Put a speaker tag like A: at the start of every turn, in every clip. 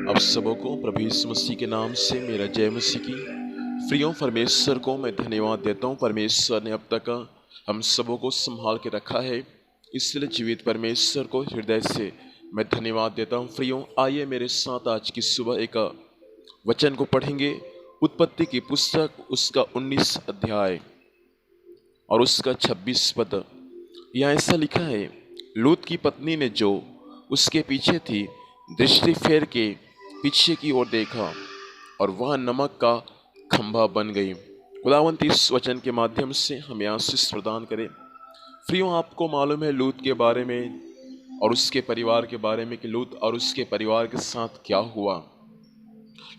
A: आप सबों को प्रभु यीशु मसीह के नाम से मेरा जय मसीह की। प्रियों, परमेश्वर को मैं धन्यवाद देता हूँ। परमेश्वर ने अब तक हम सबों को संभाल के रखा है, इसलिए जीवित परमेश्वर को हृदय से मैं धन्यवाद देता हूँ। प्रियों, आइए मेरे साथ आज की सुबह एक वचन को पढ़ेंगे। उत्पत्ति की पुस्तक उसका 19 अध्याय और उसका 26 पद। यहाँ ऐसा लिखा है, लूत की पत्नी ने जो उसके पीछे थी दृष्टि फेर के पीछे की ओर देखा और वह नमक का खंभा बन गई। खुदावंत इस वचन के माध्यम से हमें आशीष प्रदान करे। प्रियों, आपको मालूम है लूत के बारे में और उसके परिवार के बारे में कि लूत और उसके परिवार के साथ क्या हुआ।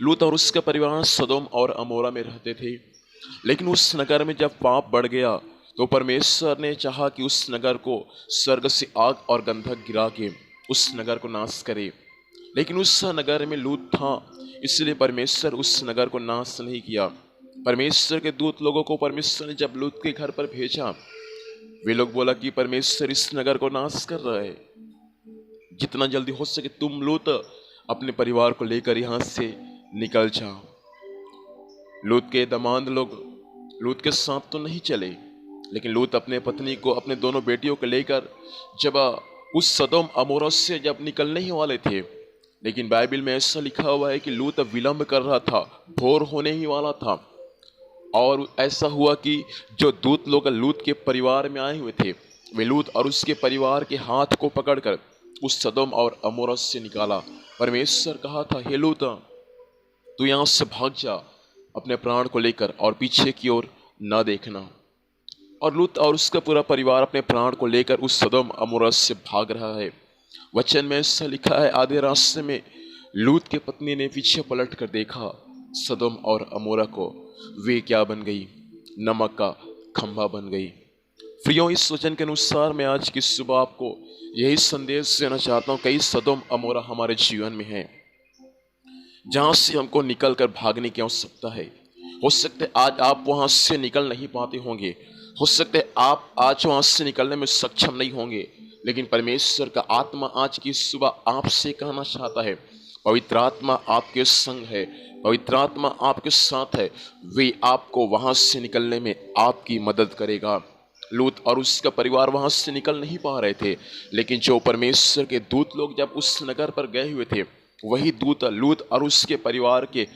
A: लूत और उसका परिवार सदोम और अमोरा में रहते थे, लेकिन उस नगर में जब पाप बढ़ गया तो परमेश्वर ने चाहा कि उस नगर को स्वर्ग से आग और गंधक गिरा के उस नगर को नाश करे। लेकिन उस नगर में लूत था, इसलिए परमेश्वर उस नगर को नाश नहीं किया। परमेश्वर के दूत लोगों को परमेश्वर ने जब लूत के घर पर भेजा, वे लोग बोला कि परमेश्वर इस नगर को नाश कर रहा है, जितना जल्दी हो सके तुम लूत अपने परिवार को लेकर यहाँ से निकल जाओ। लूत के दामाद लोग लूत के साथ तो नहीं चले, लेकिन लूत अपने पत्नी को, अपने दोनों बेटियों को लेकर जब उस सदोम अमोरा से जब निकलने ही वाले थे, लेकिन बाइबल में ऐसा लिखा हुआ है कि लूत विलंब कर रहा था, भोर होने ही वाला था। और ऐसा हुआ कि जो दूत लोग लूत के परिवार में आए हुए थे, वे लूत और उसके परिवार के हाथ को पकड़कर उस सदोम और अमोरा से निकाला। परमेश्वर कहा था, हे लूत, तू यहाँ से भाग जा अपने प्राण को लेकर और पीछे की ओर न देखना। और लूत और उसका पूरा परिवार अपने प्राण को लेकर उस सदोम अमोरा से भाग रहा है। वचन में ऐसा लिखा है, आधे रास्ते में लूत की पत्नी ने पीछे पलट कर देखा सदोम और अमोरा को, वे क्या बन गई? नमक का खंभा बन गई। प्रियों, इस वचन के अनुसार मैं आज की सुबह आपको यही संदेश देना चाहता हूँ। कई सदोम अमोरा हमारे जीवन में है जहाँ से हमको निकल कर भागने की आवश्यकता है। हो सकता है आज आप वहाँ से निकल नहीं पाते होंगे, हो सकता है आप आज वहाँ से निकलने में सक्षम नहीं होंगे, लेकिन परमेश्वर का आत्मा आज की सुबह आपसे कहना चाहता है, पवित्र आत्मा आपके संग है, पवित्र आत्मा आपके साथ है, वे आपको वहाँ से निकलने में आपकी मदद करेगा। लूत और उसका परिवार वहाँ से निकल नहीं पा रहे थे, लेकिन जो परमेश्वर के दूत लोग जब उस नगर पर गए हुए थे, वही दूत लूत और उसके परिवार के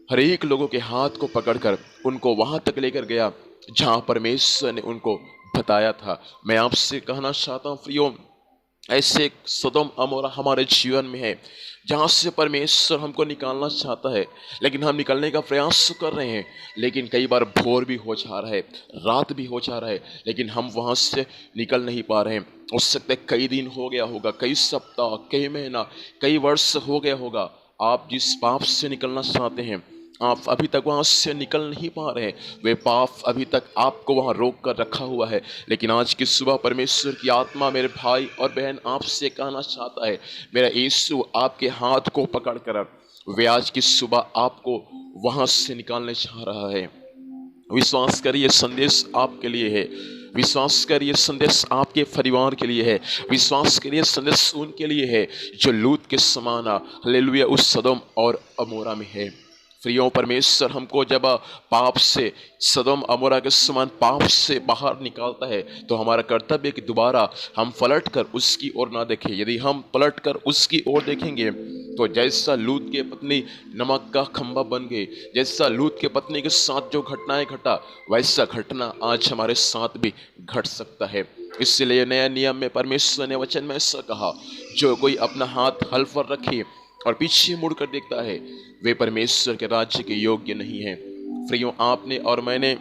A: हर एक लोगों के हाथ को पकड़कर उनको वहां तक लेकर गया जहां परमेश्वर ने उनको बताया था। मैं आपसे कहना चाहता हूं प्रियो, ऐसे सदोम अमोरा हमारे जीवन में है जहाँ से परमेश्वर हमको निकालना चाहता है, लेकिन हम निकलने का प्रयास कर रहे हैं, लेकिन कई बार भोर भी हो जा रहा है, रात भी हो जा रहा है, लेकिन हम वहाँ से निकल नहीं पा रहे हैं। हो सकता है कई दिन हो गया होगा, कई सप्ताह, कई महीना, कई वर्ष हो गया होगा, आप जिस पाप से निकलना चाहते हैं आप अभी तक वहाँ से निकल नहीं पा रहे हैं। वे पाप अभी तक आपको वहाँ रोक कर रखा हुआ है, लेकिन आज की सुबह परमेश्वर की आत्मा मेरे भाई और बहन आपसे कहना चाहता है, मेरा यीशु आपके हाथ को पकड़कर वे आज की सुबह आपको वहाँ से निकालने चाह रहा है। विश्वास करिए, संदेश आपके लिए है। विश्वास करिए, संदेश आपके परिवार के लिए है। विश्वास करिए, संदेश उनके लिए है जो लूत के समान हालेलुया उस सदोम और अमोरा में है। प्रियों, परमेश्वर हमको जब पाप से, सदोम अमोरा के समान पाप से बाहर निकालता है, तो हमारा कर्तव्य कि दोबारा हम पलट कर उसकी ओर ना देखें। यदि हम पलट कर उसकी ओर देखेंगे तो जैसा लूत के पत्नी नमक का खंभा बन गई, जैसा लूत के पत्नी के साथ जो घटनाएं घटा, वैसा घटना आज हमारे साथ भी घट सकता है। इसलिए नया नियम में परमेश्वर ने वचन में ऐसा कहा, जो कोई अपना हाथ हल पर रखे और पीछे मुड़कर देखता है, वे परमेश्वर के राज्य के योग्य नहीं है। प्रियों, आपने और मैंने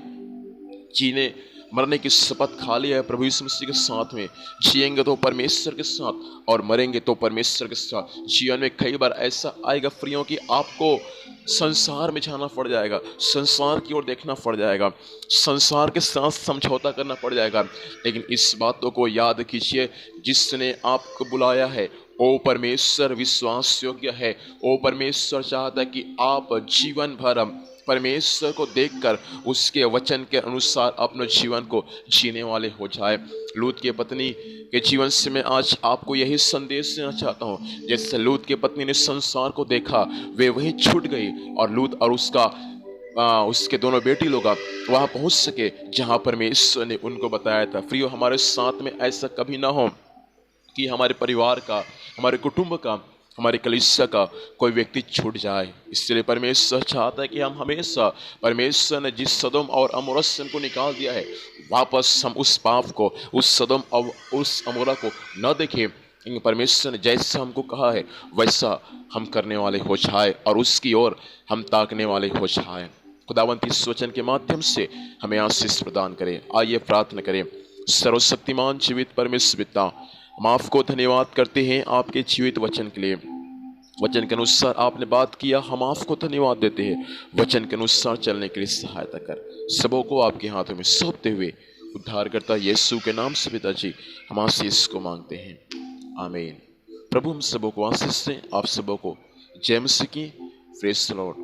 A: जीने मरने की शपथ खा लिया है प्रभु यीशु मसीह के साथ में। जिएंगे तो परमेश्वर के साथ और मरेंगे तो परमेश्वर के साथ। जीवन में कई बार ऐसा आएगा प्रियों कि आपको संसार में जाना पड़ जाएगा, संसार की ओर देखना पड़ जाएगा, संसार के साथ समझौता करना पड़ जाएगा, लेकिन इस बातों को याद कीजिए, जिसने आपको बुलाया है ओ परमेश्वर विश्वास योग्य है। ओ परमेश्वर चाहता है कि आप जीवन भर परमेश्वर को देखकर उसके वचन के अनुसार अपने जीवन को जीने वाले हो जाए। लूत की पत्नी के जीवन से मैं आज आपको यही संदेश देना चाहता हूँ। जैसे लूत की पत्नी ने संसार को देखा, वे वहीं छूट गई और लूत और उसके दोनों बेटी लोग वहां पहुंच सके जहां परमेश्वर ने उनको बताया था। प्रियो, हमारे साथ में ऐसा कभी ना हो कि हमारे परिवार का, हमारे कुटुंब का, हमारे कलीसिया का कोई व्यक्ति छूट जाए। इसलिए परमेश्वर चाहता है कि हम हमेशा, परमेश्वर ने जिस सदोम और अमोरा से हमको निकाल दिया है, वापस हम उस पाप को, उस सदोम और उस अमोरा को न देखें। लेकिन परमेश्वर ने जैसा हमको कहा है वैसा हम करने वाले हो जाए और उसकी ओर हम ताकने वाले हो जाए। खुदावंत इस वचन के माध्यम से हमें आशीष प्रदान करें। आइए प्रार्थना करें। सर्वशक्तिमान जीवित परमेश्वर पिता, हम आपको धन्यवाद करते हैं आपके जीवित वचन के लिए। वचन के अनुसार आपने बात किया, हम आपको धन्यवाद देते हैं। वचन के अनुसार चलने के लिए सहायता कर। सबों को आपके हाथों में सौंपते हुए उद्धारकर्ता यीशु के नाम से पिताजी हम आशीष को मांगते हैं, आमीन। प्रभु हम सबों को आशीष दें। आप सबों को जय मसीह की। Praise the Lord.